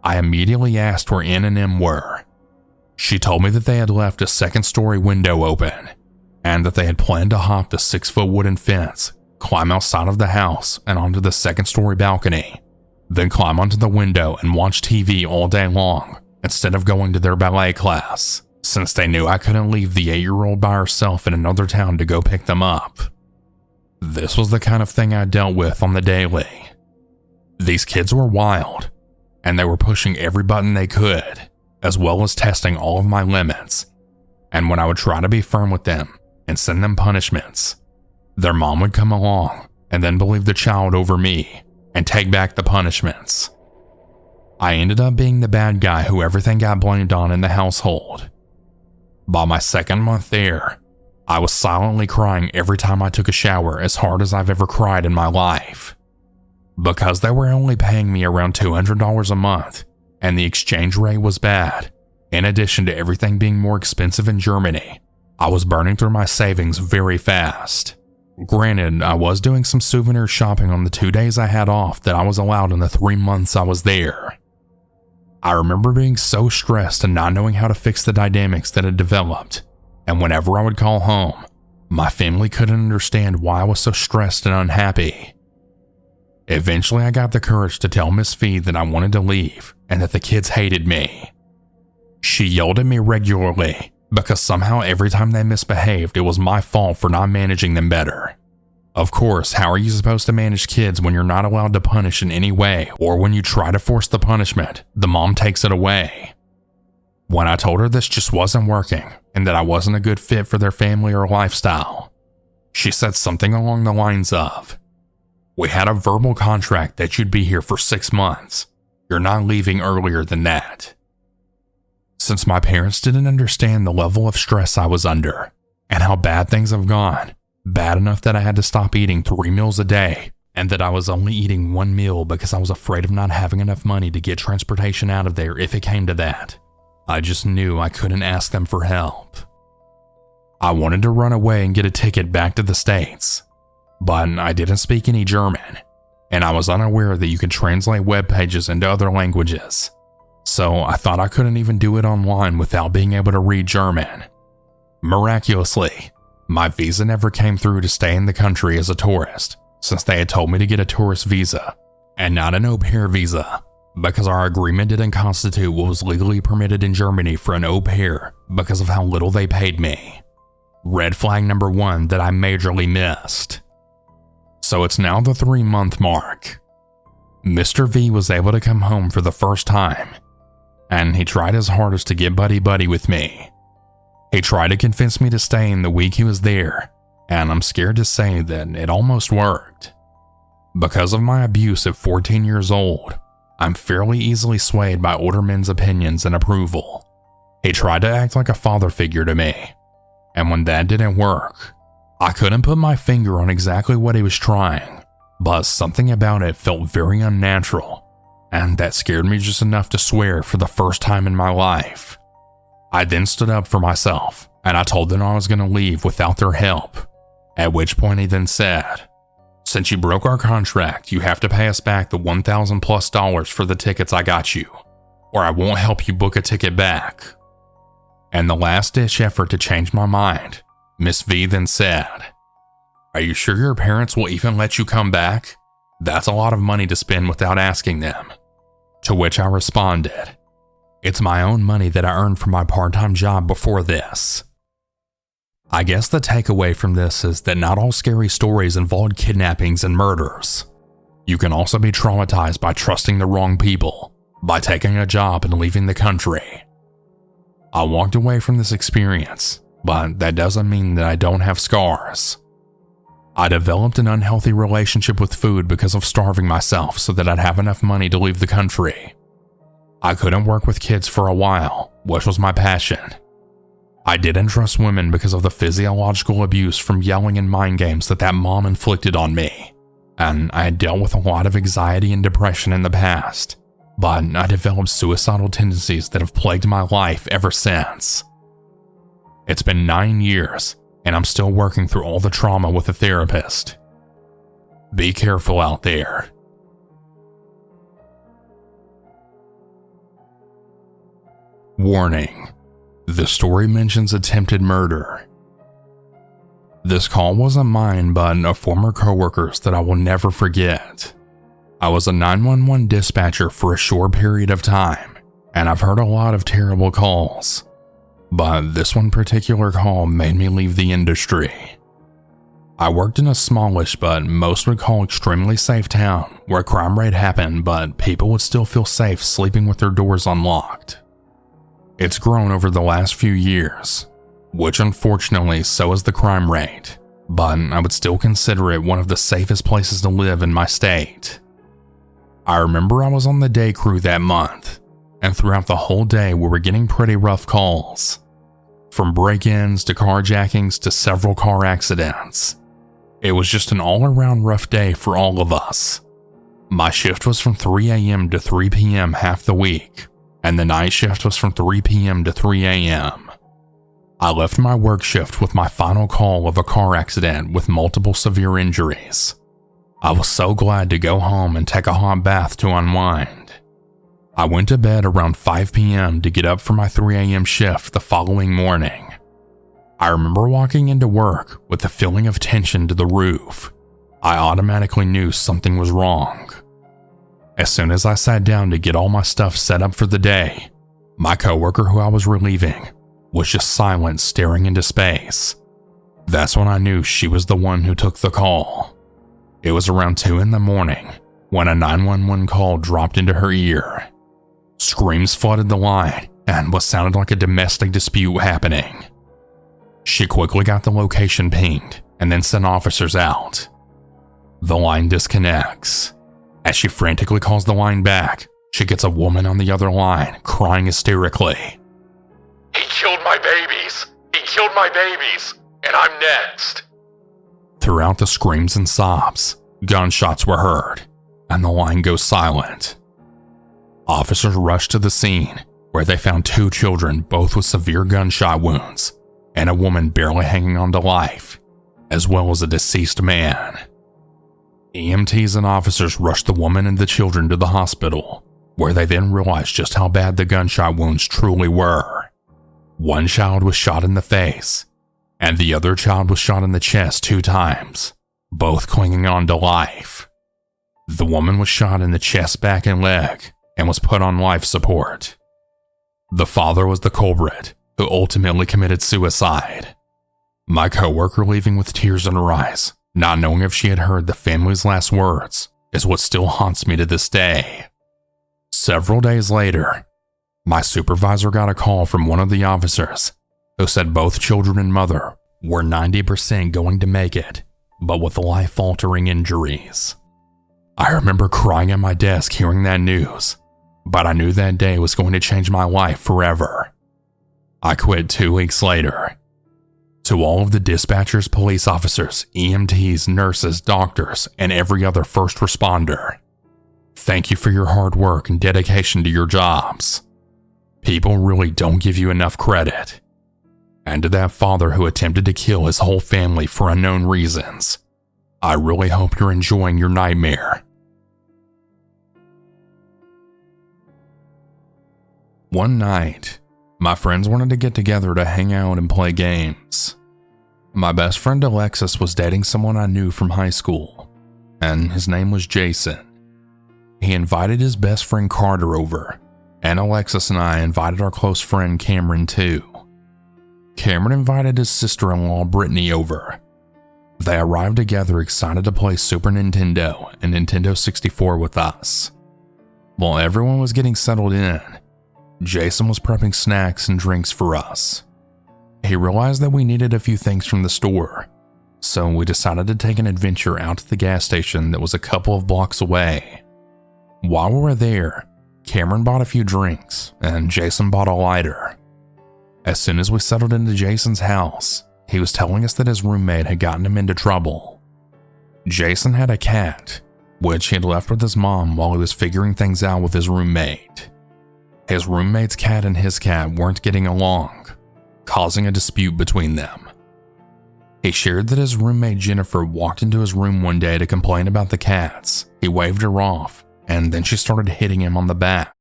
I immediately asked where N and M were. She told me that they had left a second-story window open, and that they had planned to hop the 6-foot wooden fence, climb outside of the house and onto the second-story balcony, then climb onto the window and watch TV all day long instead of going to their ballet class, since they knew I couldn't leave the 8-year-old by herself in another town to go pick them up. This was the kind of thing I dealt with on the daily. These kids were wild, and they were pushing every button they could, as well as testing all of my limits. And when I would try to be firm with them and send them punishments, their mom would come along and then believe the child over me and take back the punishments. I ended up being the bad guy who everything got blamed on in the household. By my second month there, I was silently crying every time I took a shower as hard as I've ever cried in my life. Because they were only paying me around $200 a month, and the exchange rate was bad, in addition to everything being more expensive in Germany, I was burning through my savings very fast. Granted, I was doing some souvenir shopping on the 2 days I had off that I was allowed in the 3 months I was there. I remember being so stressed and not knowing how to fix the dynamics that had developed, and whenever I would call home, my family couldn't understand why I was so stressed and unhappy. Eventually, I got the courage to tell Miss V that I wanted to leave and that the kids hated me. She yelled at me regularly because somehow every time they misbehaved, it was my fault for not managing them better. Of course, how are you supposed to manage kids when you're not allowed to punish in any way, or when you try to force the punishment, the mom takes it away? When I told her this just wasn't working and that I wasn't a good fit for their family or lifestyle, she said something along the lines of, "We had a verbal contract that you'd be here for 6 months. You're not leaving earlier than that." Since my parents didn't understand the level of stress I was under and how bad things have gone, bad enough that I had to stop eating 3 meals a day, and that I was only eating 1 meal because I was afraid of not having enough money to get transportation out of there if it came to that, I just knew I couldn't ask them for help. I wanted to run away and get a ticket back to the States, but I didn't speak any German, and I was unaware that you could translate web pages into other languages, so I thought I couldn't even do it online without being able to read German. Miraculously, my visa never came through to stay in the country as a tourist, since they had told me to get a tourist visa and not an au pair visa, because our agreement didn't constitute what was legally permitted in Germany for an au pair because of how little they paid me. Red flag number 1 that I majorly missed. So it's now the 3-month mark. Mr. V was able to come home for the first time, and he tried his hardest to get buddy-buddy with me. He tried to convince me to stay in the week he was there, and I'm scared to say that it almost worked. Because of my abuse at 14 years old, I'm fairly easily swayed by older men's opinions and approval. He tried to act like a father figure to me, and when that didn't work, I couldn't put my finger on exactly what he was trying, but something about it felt very unnatural, and that scared me just enough to swear for the first time in my life. I then stood up for myself, and I told them I was going to leave without their help, at which point he then said, "Since you broke our contract, you have to pay us back the $1,000+ for the tickets I got you, or I won't help you book a ticket back." And the last-ditch effort to change my mind, Miss V then said, "Are you sure your parents will even let you come back? That's a lot of money to spend without asking them." To which I responded, "It's my own money that I earned from my part-time job before this." I guess the takeaway from this is that not all scary stories involve kidnappings and murders. You can also be traumatized by trusting the wrong people, by taking a job and leaving the country. I walked away from this experience, but that doesn't mean that I don't have scars. I developed an unhealthy relationship with food because of starving myself so that I'd have enough money to leave the country. I couldn't work with kids for a while, which was my passion. I didn't trust women because of the physiological abuse from yelling and mind games that mom inflicted on me, and I had dealt with a lot of anxiety and depression in the past, but I developed suicidal tendencies that have plagued my life ever since. It's been 9 years, and I'm still working through all the trauma with a therapist. Be careful out there. Warning: this story mentions attempted murder. This call wasn't mine, but a former coworker's that I will never forget. I was a 911 dispatcher for a short period of time, and I've heard a lot of terrible calls. But this one particular call made me leave the industry. I worked in a smallish but most would call extremely safe town where crime rate happened, but people would still feel safe sleeping with their doors unlocked. It's grown over the last few years, which unfortunately so has the crime rate, but I would still consider it one of the safest places to live in my state. I remember I was on the day crew that month, and throughout the whole day we were getting pretty rough calls. From break-ins to carjackings to several car accidents. It was just an all-around rough day for all of us. My shift was from 3 a.m. to 3 p.m. half the week, and the night shift was from 3 p.m. to 3 a.m. I left my work shift with my final call of a car accident with multiple severe injuries. I was so glad to go home and take a hot bath to unwind. I went to bed around 5 p.m. to get up for my 3 a.m. shift the following morning. I remember walking into work with a feeling of tension to the roof. I automatically knew something was wrong. As soon as I sat down to get all my stuff set up for the day, my coworker who I was relieving was just silent, staring into space. That's when I knew she was the one who took the call. It was around 2 in the morning when a 911 call dropped into her ear. Screams flooded the line and what sounded like a domestic dispute happening. She quickly got the location pinged and then sent officers out. The line disconnects. As she frantically calls the line back, she gets a woman on the other line crying hysterically. "He killed my babies! He killed my babies! And I'm next!" Throughout the screams and sobs, gunshots were heard, and the line goes silent. Officers rushed to the scene, where they found 2 children, both with severe gunshot wounds, and a woman barely hanging on to life, as well as a deceased man. EMTs and officers rushed the woman and the children to the hospital, where they then realized just how bad the gunshot wounds truly were. One child was shot in the face, and the other child was shot in the chest 2 times, both clinging on to life. The woman was shot in the chest, back, and leg, and was put on life support. The father was the culprit, who ultimately committed suicide. My coworker leaving with tears in her eyes, not knowing if she had heard the family's last words, is what still haunts me to this day. Several days later, my supervisor got a call from one of the officers who said both children and mother were 90% going to make it, but with life-altering injuries. I remember crying at my desk hearing that news, but I knew that day was going to change my life forever. I quit 2 weeks later. To all of the dispatchers, police officers, EMTs, nurses, doctors, and every other first responder, thank you for your hard work and dedication to your jobs. People really don't give you enough credit. And to that father who attempted to kill his whole family for unknown reasons, I really hope you're enjoying your nightmare. One night, my friends wanted to get together to hang out and play games. My best friend Alexis was dating someone I knew from high school, and his name was Jason. He invited his best friend Carter over, and Alexis and I invited our close friend Cameron too. Cameron invited his sister-in-law Brittany over. They arrived together excited to play Super Nintendo and Nintendo 64 with us. While everyone was getting settled in, Jason was prepping snacks and drinks for us. He realized that we needed a few things from the store, so we decided to take an adventure out to the gas station that was a couple of blocks away. While we were there, Cameron bought a few drinks and Jason bought a lighter. As soon as we settled into Jason's house, he was telling us that his roommate had gotten him into trouble. Jason had a cat, which he had left with his mom while he was figuring things out with his roommate. His roommate's cat and his cat weren't getting along, causing a dispute between them. He shared that his roommate Jennifer walked into his room one day to complain about the cats. He waved her off, and then she started hitting him on the back.